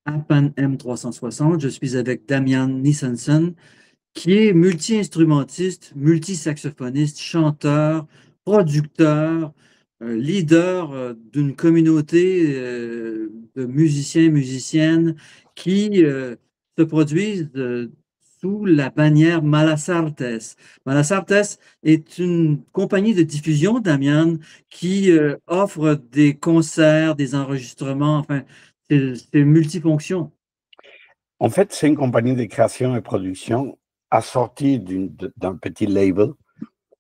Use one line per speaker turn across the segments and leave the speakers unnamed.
Apan M360. Je suis avec Damian Nissensen, qui est multi-instrumentiste, multi-saxophoniste, chanteur, producteur, leader d'une communauté de musiciens, musiciennes qui se produisent sous la bannière Malasartes. Malasartes est une compagnie de diffusion, Damian, qui offre des concerts, des enregistrements, enfin, c'est multifonction.
En fait, c'est une compagnie de création et production assortie d'un petit label,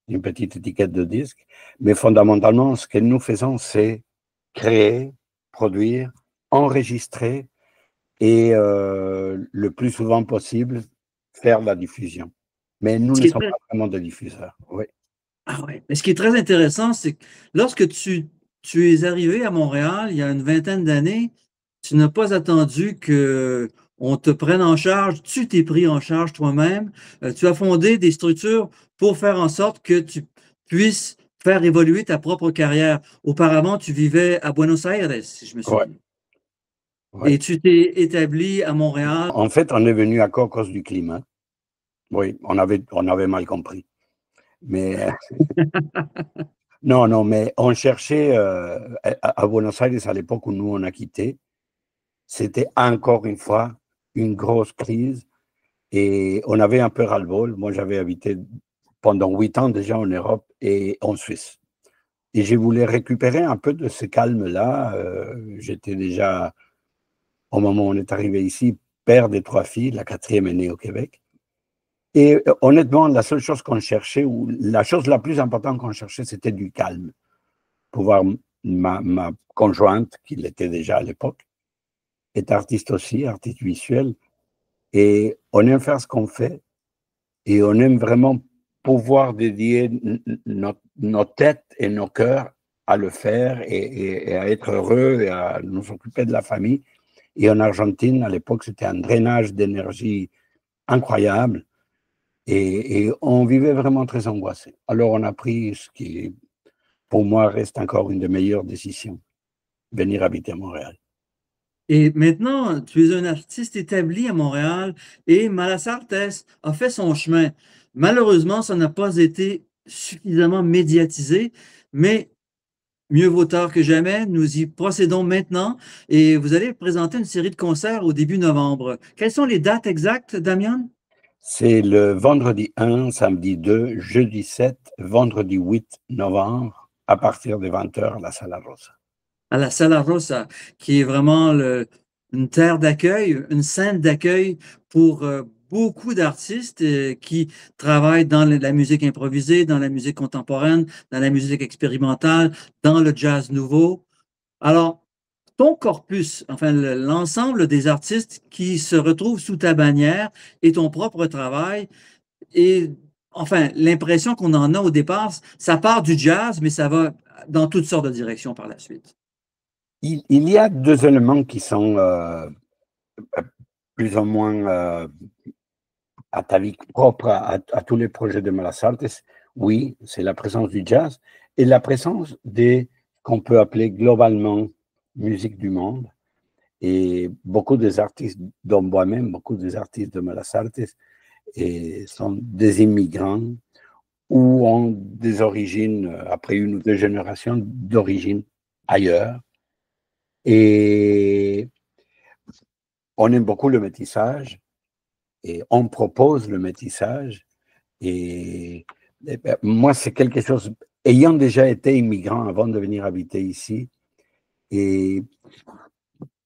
d'une petite étiquette de disque. Mais fondamentalement, ce que nous faisons, c'est créer, produire, enregistrer et le plus souvent possible, faire la diffusion. Mais nous
Ce
ne
qui est
sommes
très
pas vraiment des diffuseurs. Oui.
Ah ouais. Mais ce qui est très intéressant, c'est que lorsque tu es arrivé à Montréal il y a une vingtaine d'années, tu n'as pas attendu que on te prenne en charge, tu t'es pris en charge toi-même. Tu as fondé des structures pour faire en sorte que tu puisses faire évoluer ta propre carrière. Auparavant, tu vivais à Buenos Aires, si je me
Ouais,
souviens.
ouais.
Et tu t'es établi à Montréal.
En fait, on est venu à cause du climat. Oui, on avait mal compris. Mais non, non, mais on cherchait à Buenos Aires à l'époque où nous on a quitté. C'était encore une fois une grosse crise et on avait un peu ras-le-bol. Moi, j'avais habité pendant 8 ans déjà en Europe et en Suisse. Et je voulais récupérer un peu de ce calme-là. J'étais déjà, au moment où on est arrivé ici, père des 3 filles, la quatrième est née au Québec. Et honnêtement, la seule chose qu'on cherchait, ou la chose la plus importante qu'on cherchait, c'était du calme. Pouvoir, ma conjointe, qui l'était déjà à l'époque, est artiste aussi, artiste visuel, et on aime faire ce qu'on fait, et on aime vraiment pouvoir dédier nos têtes et nos cœurs à le faire et à être heureux et à nous occuper de la famille. Et en Argentine, à l'époque, c'était un drainage d'énergie incroyable. Et on vivait vraiment très angoissé. Alors, on a pris ce qui, pour moi, reste encore une des meilleures décisions, venir habiter à Montréal.
Et maintenant, tu es un artiste établi à Montréal et Malasartes a fait son chemin. Malheureusement, ça n'a pas été suffisamment médiatisé, mais mieux vaut tard que jamais. Nous y procédons maintenant et vous allez présenter une série de concerts au début novembre. Quelles sont les dates exactes, Damian?
C'est le vendredi 1, samedi 2, jeudi 7, vendredi 8 novembre, à partir de 20h à la Sala Rosa.
À la Sala Rosa, qui est vraiment une terre d'accueil, une scène d'accueil pour beaucoup d'artistes qui travaillent dans la musique improvisée, dans la musique contemporaine, dans la musique expérimentale, dans le jazz nouveau. Alors, ton corpus, enfin l'ensemble des artistes qui se retrouvent sous ta bannière et ton propre travail, et enfin l'impression qu'on en a au départ, ça part du jazz, mais ça va dans toutes sortes de directions par la suite.
Il y a 2 éléments qui sont plus ou moins ataviques, propres à tous les projets de Malasartes. Oui, c'est la présence du jazz et la présence des qu'on peut appeler globalement musique du monde. Et beaucoup des artistes, dont moi-même, beaucoup des artistes de Malasartes sont des immigrants ou ont des origines, après 1 ou 2 générations, d'origine ailleurs. Et on aime beaucoup le métissage et on propose le métissage. Et ben, moi, c'est quelque chose, ayant déjà été immigrant avant de venir habiter ici, et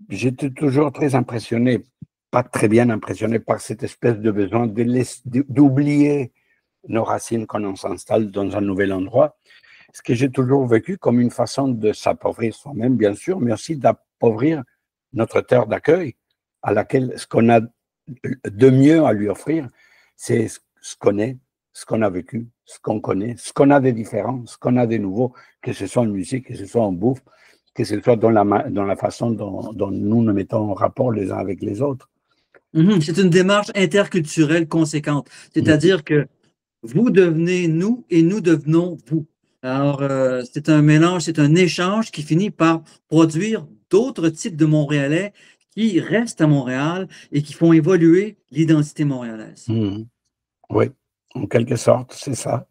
j'étais toujours très impressionné, pas très bien impressionné par cette espèce de besoin d'oublier nos racines quand on s'installe dans un nouvel endroit. Ce que j'ai toujours vécu comme une façon de s'appauvrir soi-même, bien sûr, mais aussi d'appauvrir notre terre d'accueil, à laquelle ce qu'on a de mieux à lui offrir, c'est ce qu'on est, ce qu'on a vécu, ce qu'on connaît, ce qu'on a de différent, ce qu'on a de nouveau, que ce soit en musique, que ce soit en bouffe, que ce soit dans la façon dont nous nous mettons en rapport les uns avec les autres.
Mhm. C'est une démarche interculturelle conséquente, c'est-à-dire que vous devenez nous et nous devenons vous. Alors, c'est un mélange, c'est un échange qui finit par produire d'autres types de Montréalais qui restent à Montréal et qui font évoluer l'identité montréalaise.
Mhm. Oui, en quelque sorte, c'est ça.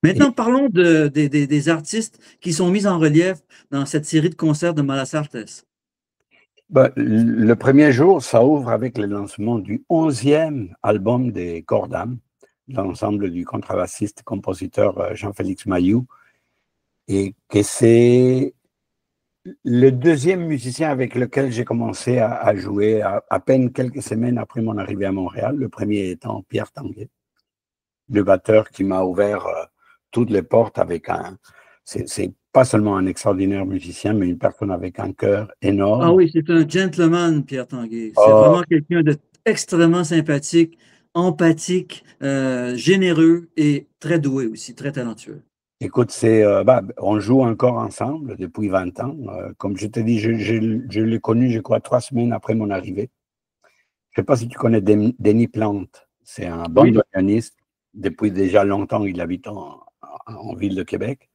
Maintenant,
Et
parlons des artistes qui sont mis en relief dans cette série de concerts de Malasartes.
ben, le premier jour, ça ouvre avec le lancement du 11e album des Cordames, l'ensemble du contrebassiste-compositeur Jean-Félix Mayou, et que c'est le deuxième musicien avec lequel j'ai commencé à jouer à peine quelques semaines après mon arrivée à Montréal, le premier étant Pierre Tanguay, le batteur qui m'a ouvert toutes les portes avec un... C'est pas seulement un extraordinaire musicien, mais une personne avec un cœur
Ah
énorme.
oui, c'est un gentleman, Pierre Tanguay. C'est
Oh,
vraiment quelqu'un d'extrêmement sympathique, empathique, généreux et très doué aussi, très talentueux.
écoute, on joue encore ensemble depuis 20 ans. Comme je te dis, je l'ai connu, je crois, 3 semaines après mon arrivée. Je ne sais pas si tu connais Denis Plante. C'est un bon
Oui,
organiste. Depuis déjà longtemps, il habite en ville de Québec.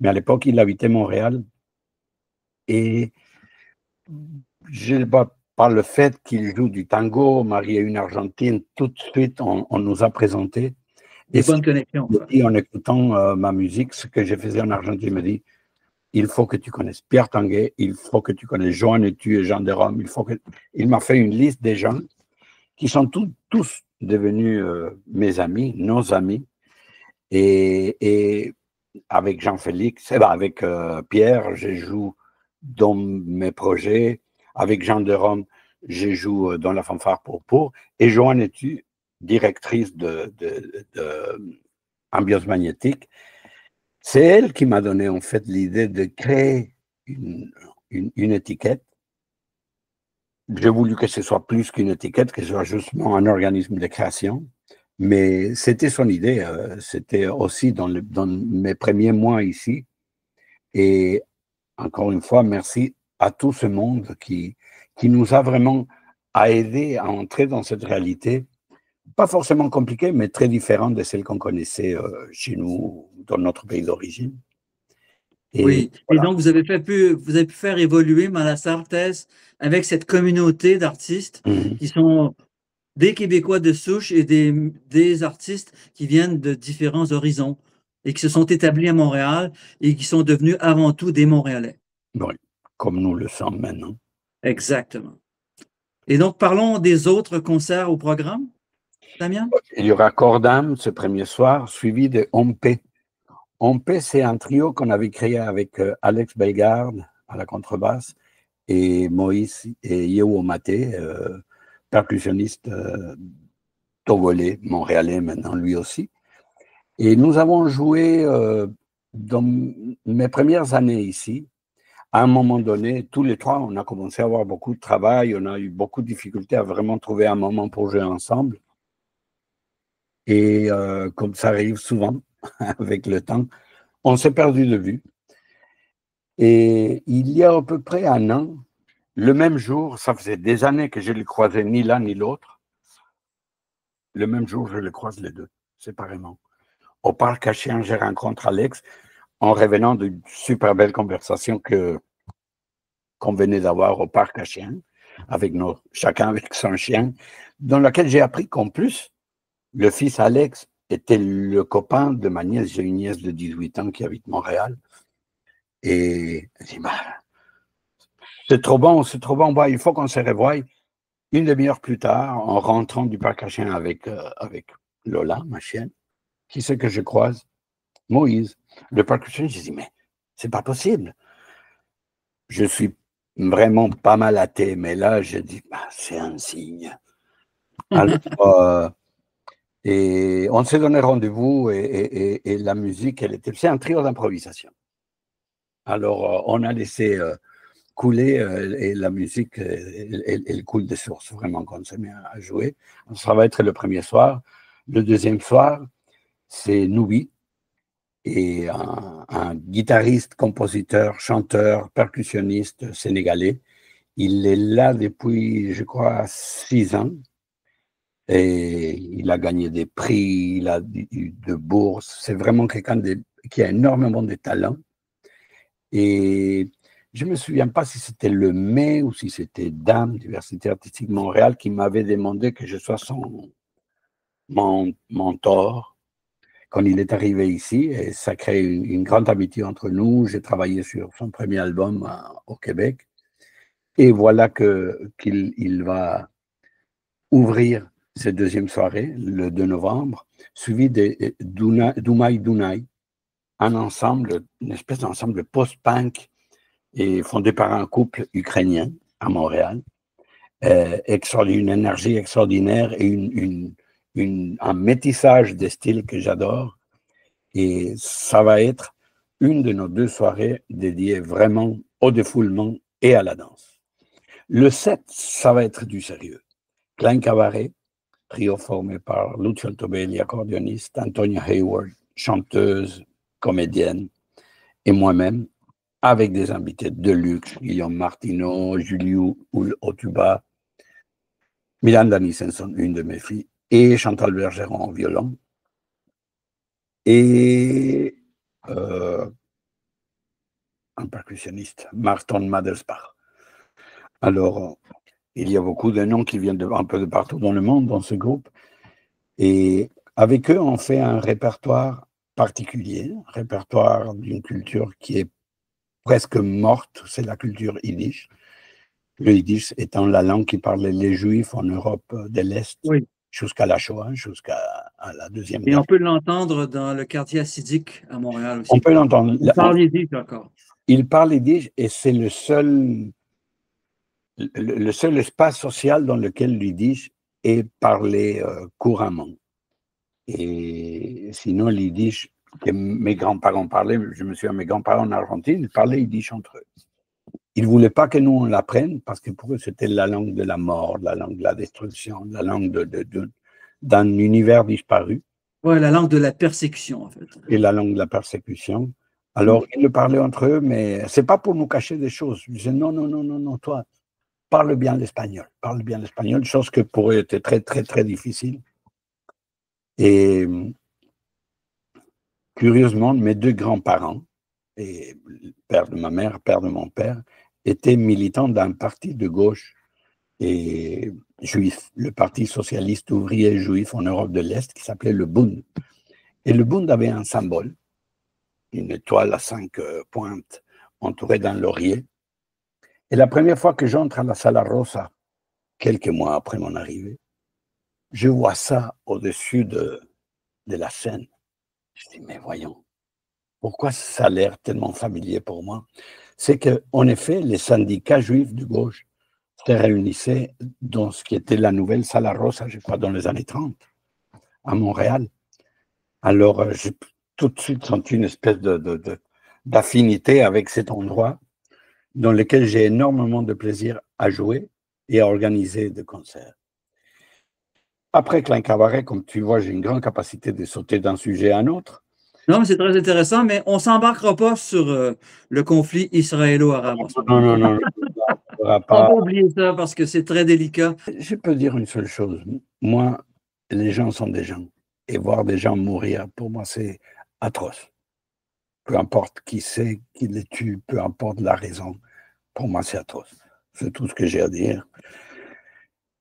Mais à l'époque, il habitait Montréal. Et par le fait qu'il joue du tango, marié à une Argentine, tout de suite, on nous a présenté. Et
des bonnes connexions, quoi.
en écoutant ma musique, ce que je faisais en Argentine, il me dit, il faut que tu connaisses Pierre Tanguay, il faut que tu connaisses Joan Etu et Jean de Rome. Il m'a fait une liste des gens qui sont tous devenus mes amis, nos amis. Et avec Jean-Félix, avec Pierre, je joue dans mes projets. Avec Jean de Rome, je joue dans la fanfare pour. Et Joanne Etu, directrice de Ambiance Magnétique, c'est elle qui m'a donné en fait l'idée de créer une étiquette. J'ai voulu que ce soit plus qu'une étiquette, que ce soit justement un organisme de création. Mais c'était son idée. C'était aussi dans mes premiers mois ici. Et encore une fois, merci à tout ce monde qui nous a vraiment aidé à entrer dans cette réalité, pas forcément compliquée, mais très différente de celle qu'on connaissait chez nous, dans notre pays d'origine. Et
Oui. Et
voilà.
donc, vous avez pu faire évoluer Malasartes avec cette communauté d'artistes
Mhm.
qui sont des Québécois de souche et des artistes qui viennent de différents horizons et qui se sont établis à Montréal et qui sont devenus avant tout des Montréalais.
Oui, comme nous le sommes maintenant.
Exactement. Et donc, parlons des autres concerts au programme, Damien?
Il y aura Cordam ce premier soir, suivi de Ompé. Ompé, c'est un trio qu'on avait créé avec Alex Bellegarde à la contrebasse et Moïse et Yeo Maté, percussionniste togolais, montréalais maintenant lui aussi. Et nous avons joué dans mes premières années ici. À un moment donné, tous les trois, on a commencé à avoir beaucoup de travail, on a eu beaucoup de difficultés à vraiment trouver un moment pour jouer ensemble. Et comme ça arrive souvent avec le temps, on s'est perdu de vue. Et il y a à peu près un an, le même jour, ça faisait des années que je ne les croisais ni l'un ni l'autre, le même jour, je les croise les deux, séparément. Au parc Chien, je rencontre Alex en revenant d'une super belle conversation qu'on venait d'avoir au parc Chien, chacun avec son chien, dans laquelle j'ai appris qu'en plus, le fils Alex était le copain de ma nièce. J'ai une nièce de 18 ans qui habite Montréal. Et je dis, bah, c'est trop bon, bah, il faut qu'on se revoie. Une demi-heure plus tard, en rentrant du parc à chiens avec Lola, ma chienne, qui c'est que je croise? Moïse. Le parc à chiens, je dis, mais c'est pas possible. Je suis vraiment pas mal athée, mais là, je dis, bah, c'est un signe. Alors, et on s'est donné rendez-vous et la musique, c'est un trio d'improvisation. Alors, on a laissé couler et la musique, elle coule de source, vraiment, quand on se met à jouer. Ça va être le premier soir. Le deuxième soir, c'est Noubi, et un guitariste, compositeur, chanteur, percussionniste sénégalais. Il est là depuis, je crois, 6 ans. Et il a gagné des prix, il a eu de bourses. C'est vraiment quelqu'un qui a énormément de talent. Et je ne me souviens pas si c'était le mai ou si c'était Dame, Diversité Artistique Montréal, qui m'avait demandé que je sois son mentor quand il est arrivé ici. Et ça crée une grande amitié entre nous. J'ai travaillé sur son premier album au Québec. Et voilà qu'il va ouvrir cette deuxième soirée, le 2 novembre, suivi de Dumai Dunai, un ensemble, une espèce d'ensemble post-punk et fondé par un couple ukrainien à Montréal. Une énergie extraordinaire et un métissage des styles que j'adore. Et ça va être une de nos 2 soirées dédiées vraiment au défoulement et à la danse. Le 7, ça va être du sérieux. Klein Cabaret, trio formé par Lucio Altobelli, accordéoniste, Antonia Hayward, chanteuse, comédienne, et moi-même, avec des invités de luxe, Guillaume Martineau, Juliou Otuba, Miranda Nisenson, une de mes filles, et Chantal Bergeron en violon, et un percussionniste, Martin Madersbach. Alors, il y a beaucoup de noms qui viennent un peu de partout dans le monde dans ce groupe. Et avec eux, on fait un répertoire particulier, un répertoire d'une culture qui est presque morte, c'est la culture yiddish. Le yiddish étant la langue qui parlaient les Juifs en Europe de l'Est,
Oui.
Jusqu'à la Shoah, jusqu'à la Deuxième
Et
Guerre.
on peut l'entendre dans le quartier hassidique à Montréal aussi.
On peut l'entendre.
Il parle yiddish encore.
Il parle yiddish et c'est le seul espace social dans lequel le yiddish est parlé couramment. Et sinon, le yiddish que mes grands-parents parlaient, je me souviens, mes grands-parents en Argentine, ils parlaient yiddish entre eux. Ils ne voulaient pas que nous, on l'apprenne parce que pour eux, c'était la langue de la mort, la langue de la destruction, la langue d'un univers disparu.
Oui, la langue de la persécution, en fait.
Et la langue de la persécution. Alors, ils le parlaient entre eux, mais ce n'est pas pour nous cacher des choses. Ils disaient non, toi, parle bien l'espagnol, chose que pour eux était très, très, très difficile. Et curieusement, mes 2 grands-parents, et père de ma mère, père de mon père, étaient militants d'un parti de gauche et juif, le Parti socialiste ouvrier juif en Europe de l'Est, qui s'appelait le Bund. Et le Bund avait un symbole, une étoile à 5 pointes entourée d'un laurier. Et la première fois que j'entre à la Sala Rosa, quelques mois après mon arrivée, je vois ça au-dessus de la scène. Je dis, mais voyons, pourquoi ça a l'air tellement familier pour moi? C'est qu'en effet, les syndicats juifs de gauche se réunissaient dans ce qui était la nouvelle Sala Rosa, je crois, dans les années 30, à Montréal. Alors, j'ai tout de suite senti une espèce d'affinité avec cet endroit dans lequel j'ai énormément de plaisir à jouer et à organiser des concerts. Après Klein Cabaret, comme tu vois, j'ai une grande capacité de sauter d'un sujet à un autre.
Non, mais c'est très intéressant, mais on ne s'embarquera pas sur le conflit israélo-arabe.
Non.
On va oublier ça parce que c'est très délicat.
Je peux dire une seule chose. Moi, les gens sont des gens. Et voir des gens mourir, pour moi, c'est atroce. Peu importe qui c'est, qui les tue, peu importe la raison, pour moi, c'est atroce. C'est tout ce que j'ai à dire.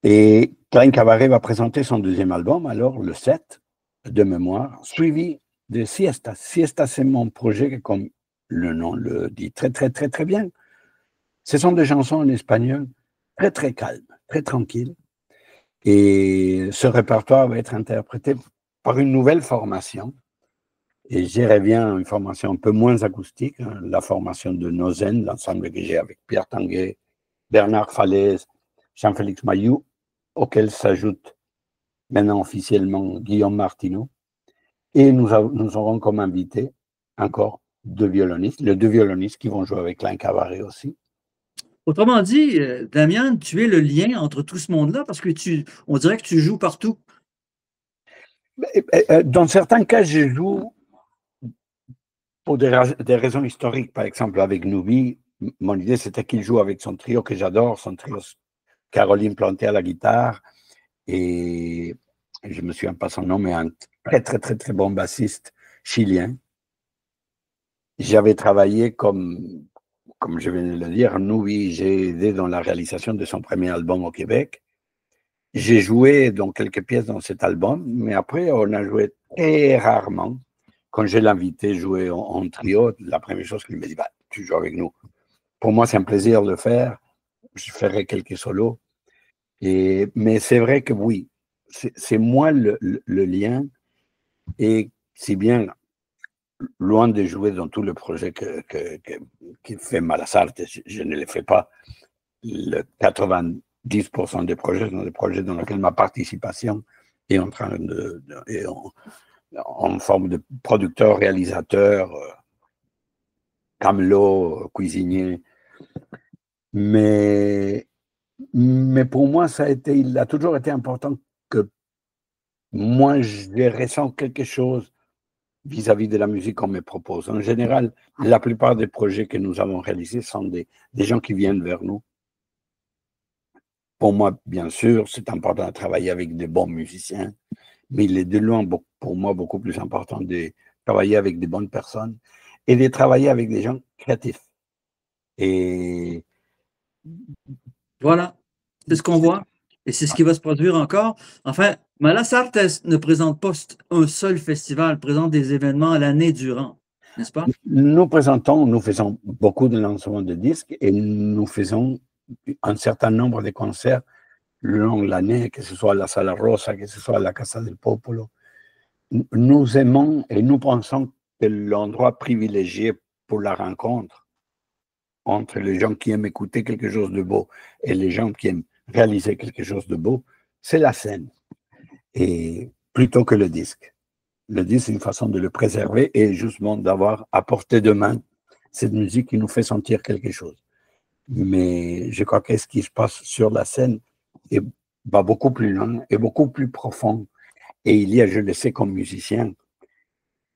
Et Klein Cabaret va présenter son 2e album, alors le 7, de mémoire, suivi de Siesta. Siesta, c'est mon projet, comme le nom le dit très, très, très, très bien. Ce sont des chansons en espagnol très, très calmes, très tranquilles. Et ce répertoire va être interprété par une nouvelle formation. Et j'y reviens à une formation un peu moins acoustique, hein, la formation de Nozen, l'ensemble que j'ai avec Pierre Tanguay, Bernard Falaise, Jean-Félix Mayou, auquel s'ajoute maintenant officiellement Guillaume Martineau. Et nous aurons comme invité encore 2 violonistes, les 2 violonistes qui vont jouer avec Klein Cabaret aussi.
Autrement dit, Damian, tu es le lien entre tout ce monde-là parce que on dirait que tu joues partout.
Dans certains cas, je joue pour des raisons historiques. Par exemple, avec Noubi, mon idée, c'était qu'il joue avec son trio que j'adore, son trio Caroline Planté à la guitare, et je me souviens pas son nom, mais un très, très, très, très bon bassiste chilien. J'avais travaillé comme comme je viens de le dire, nous, oui, j'ai aidé dans la réalisation de son premier album au Québec. J'ai joué dans quelques pièces dans cet album, mais après, on a joué très rarement. Quand je l'ai invité jouer en trio, la première chose qu'il me dit, bah, tu joues avec nous. Pour moi, c'est un plaisir de le faire. Je ferai quelques solos. Mais c'est vrai que oui, c'est moi le lien. Et c'est bien, loin de jouer dans tout le projet qui fait Malasarte, je ne le fais pas. Le 90% des projets sont des projets dans lesquels ma participation est en train est en forme de producteur, réalisateur, camelot, cuisinier. Mais pour moi, il a toujours été important que moi, je ressens quelque chose vis-à-vis de la musique qu'on me propose. En général, la plupart des projets que nous avons réalisés sont des gens qui viennent vers nous. Pour moi, bien sûr, c'est important de travailler avec des bons musiciens, mais il est de loin, pour moi, beaucoup plus important de travailler avec des bonnes personnes et de travailler avec des gens créatifs. Et
Voilà, c'est ce qu'on voit et c'est ce qui va se produire encore. Enfin, Malasarte ne présente pas un seul festival, présente des événements l'année durant, n'est-ce pas?
nous faisons beaucoup de lancements de disques et nous faisons un certain nombre de concerts le long de l'année, que ce soit à la Sala Rosa, que ce soit à la Casa del Popolo. Nous aimons et nous pensons que l'endroit privilégié pour la rencontre entre les gens qui aiment écouter quelque chose de beau et les gens qui aiment réaliser quelque chose de beau, c'est la scène. Et plutôt que le disque. Le disque, c'est une façon de le préserver et justement d'avoir à portée de main cette musique qui nous fait sentir quelque chose. Mais je crois que ce qui se passe sur la scène va beaucoup plus loin et beaucoup plus profond. Et il y a, je le sais comme musicien,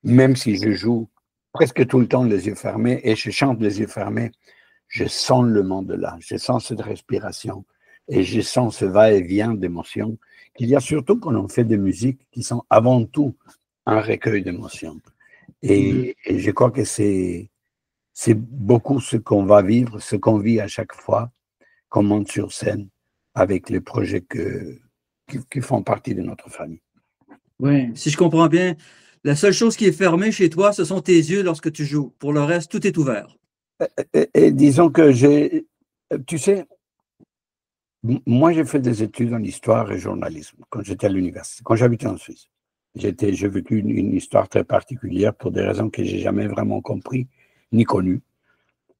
même si je joue presque tout le temps les yeux fermés et je chante les yeux fermés, je sens le monde là, je sens cette respiration et je sens ce va-et-vient d'émotions qu'il y a surtout quand on fait des musiques qui sont avant tout un recueil d'émotions. Et je crois que c'est beaucoup ce qu'on va vivre, ce qu'on vit à chaque fois qu'on monte sur scène avec les projets qui font partie de notre famille.
Oui, si je comprends bien, la seule chose qui est fermée chez toi, ce sont tes yeux lorsque tu joues. Pour le reste, tout est ouvert.
Et disons que tu sais, moi j'ai fait des études en histoire et journalisme quand j'étais à l'université, quand j'habitais en Suisse. J'ai vécu une histoire très particulière pour des raisons que j'ai jamais vraiment compris ni connues.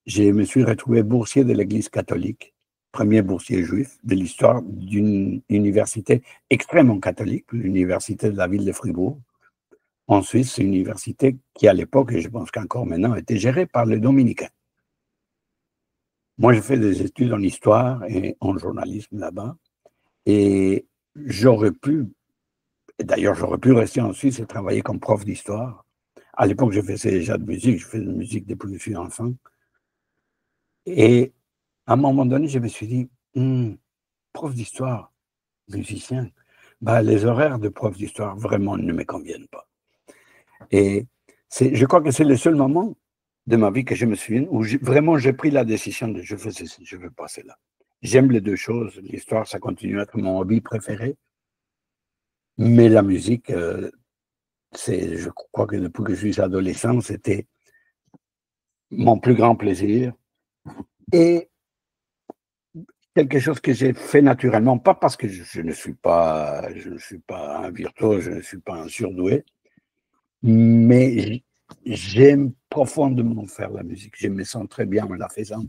Je me suis retrouvé boursier de l'Église catholique, premier boursier juif de l'histoire d'une université extrêmement catholique, l'université de la ville de Fribourg. En Suisse, c'est une université qui, à l'époque, et je pense qu'encore maintenant, était gérée par les dominicains. Moi, j'ai fait des études en histoire et en journalisme là-bas. Et d'ailleurs, j'aurais pu rester en Suisse et travailler comme prof d'histoire. À l'époque, je faisais déjà de musique, je faisais de la musique depuis que je suis enfant. Et à un moment donné, je me suis dit, prof d'histoire, musicien, bah, les horaires de prof d'histoire vraiment ne me conviennent pas. Et je crois que c'est le seul moment de ma vie que je me souviens où vraiment j'ai pris la décision de je fais ceci, je veux passer là. J'aime les deux choses. L'histoire, ça continue à être mon hobby préféré. Mais la musique, je crois que depuis que je suis adolescent, c'était mon plus grand plaisir. Et quelque chose que j'ai fait naturellement, pas parce que je ne suis pas un virtuose, je ne suis pas un surdoué, mais j'aime profondément faire la musique. Je me sens très bien en la faisant.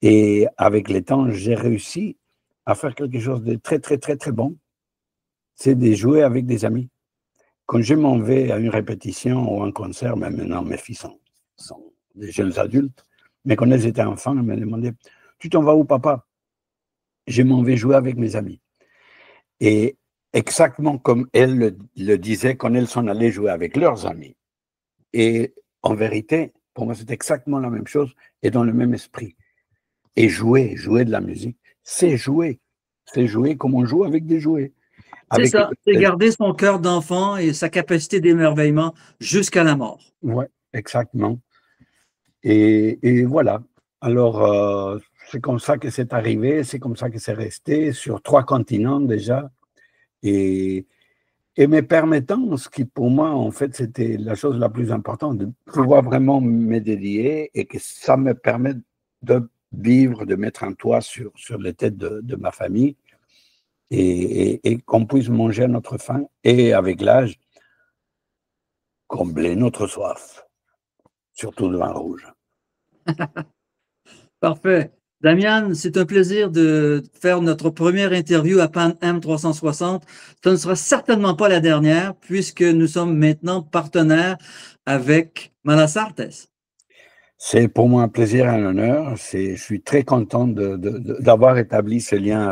Et avec le temps, j'ai réussi à faire quelque chose de très, très, très, très bon. C'est de jouer avec des amis. Quand je m'en vais à une répétition ou un concert, mais maintenant mes filles sont des jeunes adultes, mais quand elles étaient enfants, elles me demandaient « Tu t'en vas où, papa ?» Je m'en vais jouer avec mes amis. Et exactement comme elles le disaient quand elles s'en allaient jouer avec leurs amis. Et en vérité, pour moi, c'est exactement la même chose et dans le même esprit. Et jouer de la musique, c'est jouer. C'est jouer comme on joue avec des jouets.
C'est ça, c'est garder son cœur d'enfant et sa capacité d'émerveillement jusqu'à la mort.
Oui, exactement. Et voilà. Alors, c'est comme ça que c'est arrivé, c'est comme ça que c'est resté sur 3 continents déjà et et me permettant, ce qui pour moi, en fait, c'était la chose la plus importante, de pouvoir vraiment me dédier et que ça me permette de vivre, de mettre un toit sur les têtes de ma famille et qu'on puisse manger à notre faim et avec l'âge, combler notre soif, surtout de vin rouge.
Parfait. Damian, c'est un plaisir de faire notre première interview à Pan M360. Ce ne sera certainement pas la dernière puisque nous sommes maintenant partenaires avec Malasartes.
C'est pour moi un plaisir et un honneur. Je suis très content d'avoir établi ce lien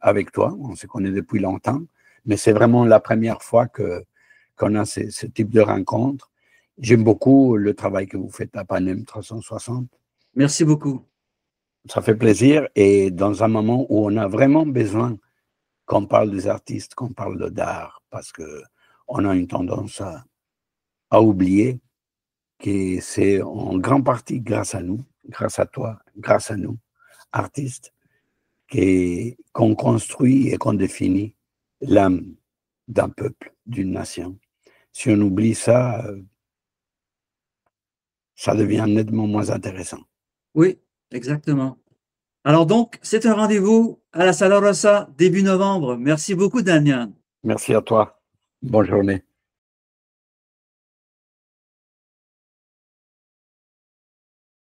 avec toi. On se connaît depuis longtemps, mais c'est vraiment la première fois qu'on a ce type de rencontre. J'aime beaucoup le travail que vous faites à Panem 360.
Merci beaucoup.
Ça fait plaisir et dans un moment où on a vraiment besoin qu'on parle des artistes, qu'on parle d'art, parce qu'on a une tendance à oublier que c'est en grande partie grâce à nous, grâce à toi, grâce à nous, artistes, qu'on construit et qu'on définit l'âme d'un peuple, d'une nation. Si on oublie ça, ça devient nettement moins intéressant.
Oui, exactement. Alors donc, c'est un rendez-vous à la Sala Rossa début novembre. Merci beaucoup, Damian.
Merci à toi. Bonne journée.